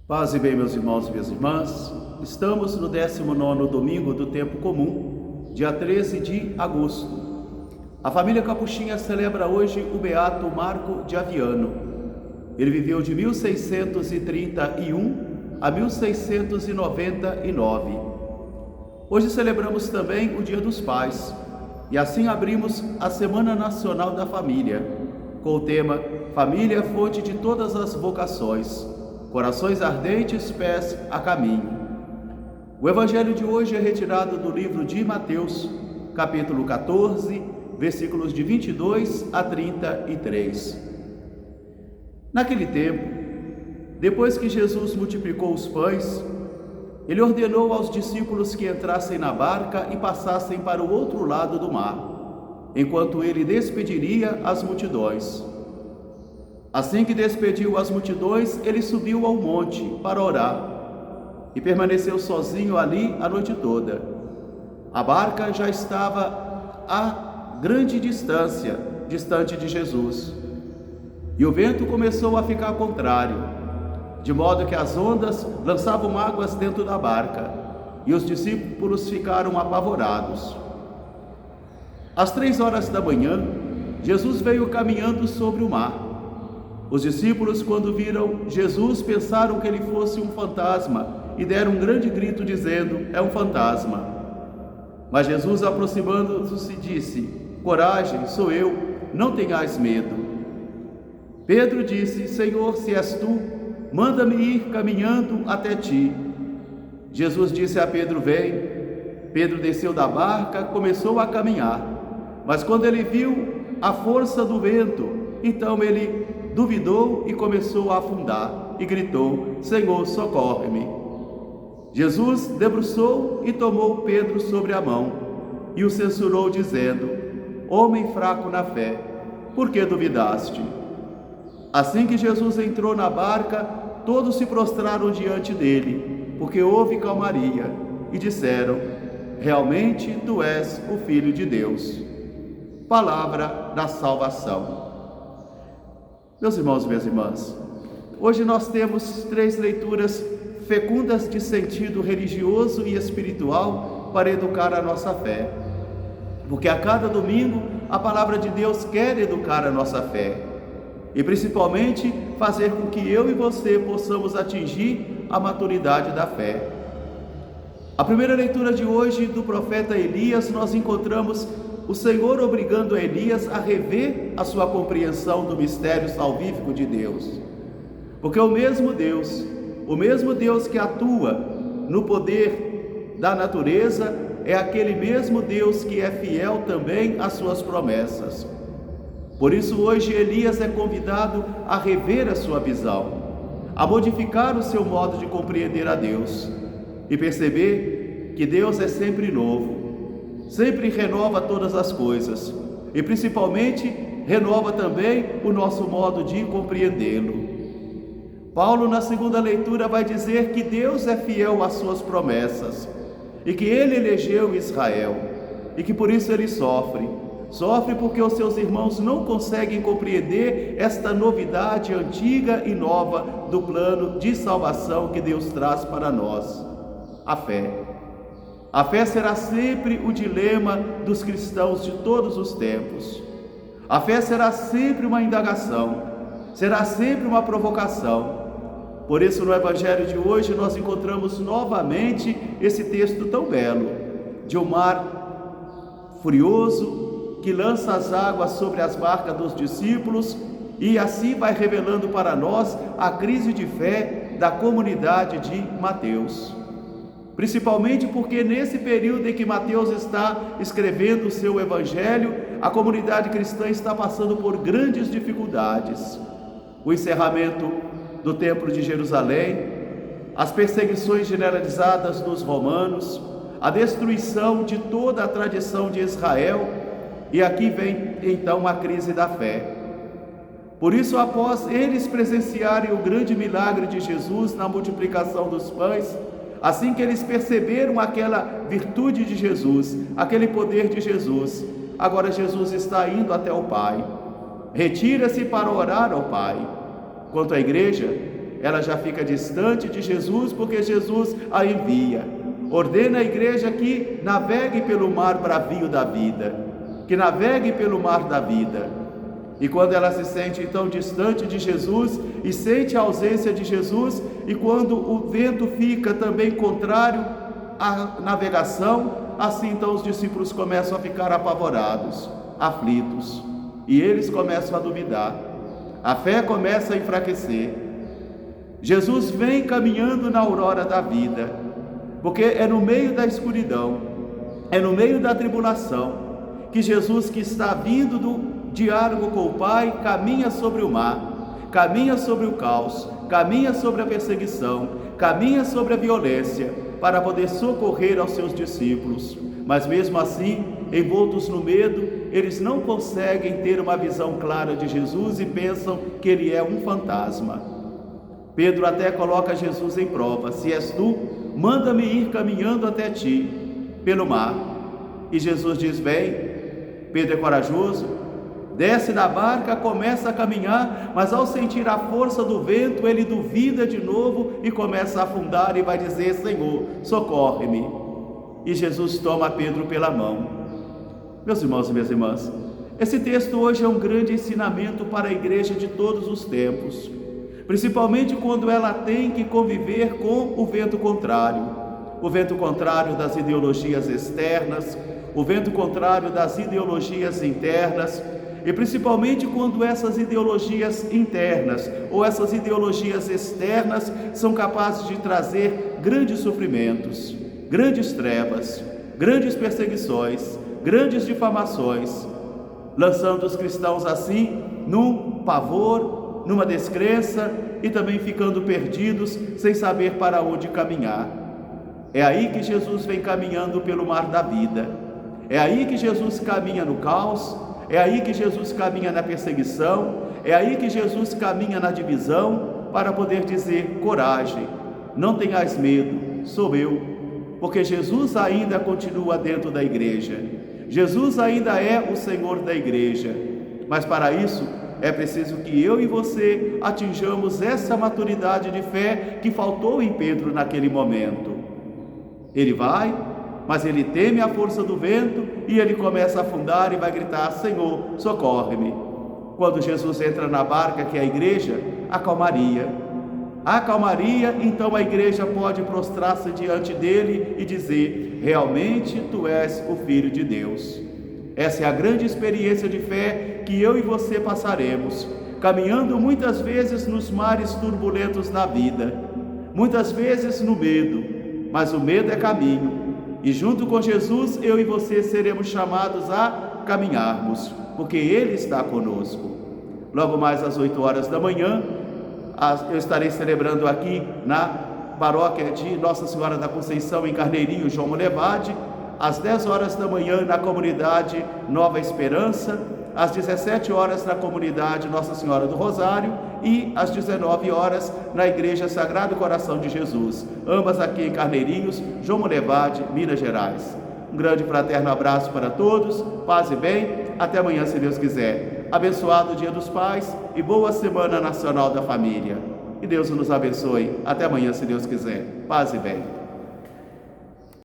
Paz e bem, meus irmãos e minhas irmãs. Estamos no 19º domingo do tempo comum, dia 13 de agosto. A família Capuchinha celebra hoje o beato Marco de Aviano. Ele viveu de 1631 a 1699. Hoje celebramos também o Dia dos Pais e assim abrimos a Semana Nacional da Família, com o tema Família, fonte de todas as vocações. Corações ardentes, pés a caminho. O evangelho de hoje é retirado do livro de Mateus, capítulo 14, versículos de 22 a 33. Naquele tempo, depois que Jesus multiplicou os pães, ele ordenou aos discípulos que entrassem na barca e passassem para o outro lado do mar, enquanto ele despediria as multidões. Assim que despediu as multidões, ele subiu ao monte para orar e permaneceu sozinho ali a noite toda. A barca já estava a grande distância, distante de Jesus. E o vento começou a ficar contrário, de modo que as ondas lançavam águas dentro da barca, e os discípulos ficaram apavorados. Às 3 horas da manhã, Jesus veio caminhando sobre o mar. Os discípulos, quando viram Jesus, pensaram que ele fosse um fantasma e deram um grande grito dizendo: "É um fantasma!" Mas Jesus, aproximando-se, disse: "Coragem, sou eu, não tenhais medo." Pedro disse: "Senhor, se és tu, manda-me ir caminhando até ti." Jesus disse a Pedro: "Vem." Pedro desceu da barca, começou a caminhar, mas quando ele viu a força do vento, então ele duvidou e começou a afundar e gritou: "Senhor, socorre-me." Jesus debruçou e tomou Pedro sobre a mão e o censurou, dizendo: "Homem fraco na fé, por que duvidaste?" Assim que Jesus entrou na barca, todos se prostraram diante dele, porque houve calmaria, e disseram: "Realmente tu és o Filho de Deus." Palavra da salvação. Meus irmãos e minhas irmãs, hoje nós temos 3 leituras fecundas de sentido religioso e espiritual para educar a nossa fé. Porque a cada domingo a palavra de Deus quer educar a nossa fé e principalmente fazer com que eu e você possamos atingir a maturidade da fé. A primeira leitura de hoje do profeta Elias, nós encontramos o Senhor obrigando a Elias a rever a sua compreensão do mistério salvífico de Deus. Porque o mesmo Deus que atua no poder da natureza, é aquele mesmo Deus que é fiel também às suas promessas. Por isso hoje Elias é convidado a rever a sua visão, a modificar o seu modo de compreender a Deus e perceber que Deus é sempre novo, sempre renova todas as coisas e principalmente renova também o nosso modo de compreendê-lo. Paulo, na segunda leitura, vai dizer que Deus é fiel às suas promessas e que ele elegeu Israel e que por isso ele sofre porque os seus irmãos não conseguem compreender esta novidade antiga e nova do plano de salvação que Deus traz para nós, a fé. A fé será sempre o dilema dos cristãos de todos os tempos. A fé será sempre uma indagação, será sempre uma provocação. Por isso, no Evangelho de hoje, nós encontramos novamente esse texto tão belo, de um mar furioso que lança as águas sobre as barcas dos discípulos e assim vai revelando para nós a crise de fé da comunidade de Mateus. Principalmente porque nesse período em que Mateus está escrevendo o seu evangelho, a comunidade cristã está passando por grandes dificuldades. O encerramento do Templo de Jerusalém, as perseguições generalizadas dos romanos, a destruição de toda a tradição de Israel, e aqui vem então a crise da fé. Por isso, após eles presenciarem o grande milagre de Jesus na multiplicação dos pães, assim que eles perceberam aquela virtude de Jesus, aquele poder de Jesus, agora Jesus está indo até o Pai. Retira-se para orar ao Pai. Quanto à igreja, ela já fica distante de Jesus, porque Jesus a envia. Ordena a igreja que navegue pelo mar bravio da vida, que navegue pelo mar da vida. E quando ela se sente então distante de Jesus e sente a ausência de Jesus, e quando o vento fica também contrário à navegação, assim então os discípulos começam a ficar apavorados, aflitos, e eles começam a duvidar. A fé começa a enfraquecer. Jesus vem caminhando na aurora da vida, porque é no meio da escuridão, é no meio da tribulação, que Jesus, que está vindo do diálogo com o Pai, caminha sobre o mar, caminha sobre o caos, caminha sobre a perseguição, caminha sobre a violência, para poder socorrer aos seus discípulos. Mas mesmo assim, envoltos no medo, eles não conseguem ter uma visão clara de Jesus e pensam que ele é um fantasma. Pedro até coloca Jesus em prova: se és tu, manda-me ir caminhando até ti, pelo mar. E Jesus diz: vem. Pedro é corajoso, desce da barca, começa a caminhar, mas ao sentir a força do vento, ele duvida de novo e começa a afundar e vai dizer: Senhor, socorre-me. E Jesus toma Pedro pela mão. Meus irmãos e minhas irmãs, esse texto hoje é um grande ensinamento para a igreja de todos os tempos, principalmente quando ela tem que conviver com o vento contrário das ideologias externas, o vento contrário das ideologias internas, e principalmente quando essas ideologias internas ou essas ideologias externas são capazes de trazer grandes sofrimentos, grandes trevas, grandes perseguições, grandes difamações, lançando os cristãos assim num pavor, numa descrença e também ficando perdidos sem saber para onde caminhar. É aí que Jesus vem caminhando pelo mar da vida, é aí que Jesus caminha no caos, é aí que Jesus caminha na perseguição, é aí que Jesus caminha na divisão, para poder dizer: coragem, não tenhais medo, sou eu, porque Jesus ainda continua dentro da igreja, Jesus ainda é o Senhor da igreja, mas para isso é preciso que eu e você atinjamos essa maturidade de fé que faltou em Pedro naquele momento. Ele vai, mas ele teme a força do vento e ele começa a afundar e vai gritar: Senhor, socorre-me. Quando Jesus entra na barca, que é a igreja, há calmaria. Há calmaria, então a igreja pode prostrar-se diante dele e dizer: realmente tu és o Filho de Deus. Essa é a grande experiência de fé que eu e você passaremos, caminhando muitas vezes nos mares turbulentos da vida, muitas vezes no medo, mas o medo é caminho. E junto com Jesus, eu e você seremos chamados a caminharmos, porque Ele está conosco. Logo mais às 8 horas da manhã, eu estarei celebrando aqui na paróquia de Nossa Senhora da Conceição, em Carneirinho, João Molevade, às 10 horas da manhã na comunidade Nova Esperança, às 17 horas na comunidade Nossa Senhora do Rosário e às 19 horas na Igreja Sagrado Coração de Jesus, ambas aqui em Carneirinhos, João Molevade, Minas Gerais. Um grande fraterno abraço para todos, paz e bem, até amanhã se Deus quiser. Abençoado Dia dos Pais e boa Semana Nacional da Família. Que Deus nos abençoe, até amanhã se Deus quiser, paz e bem.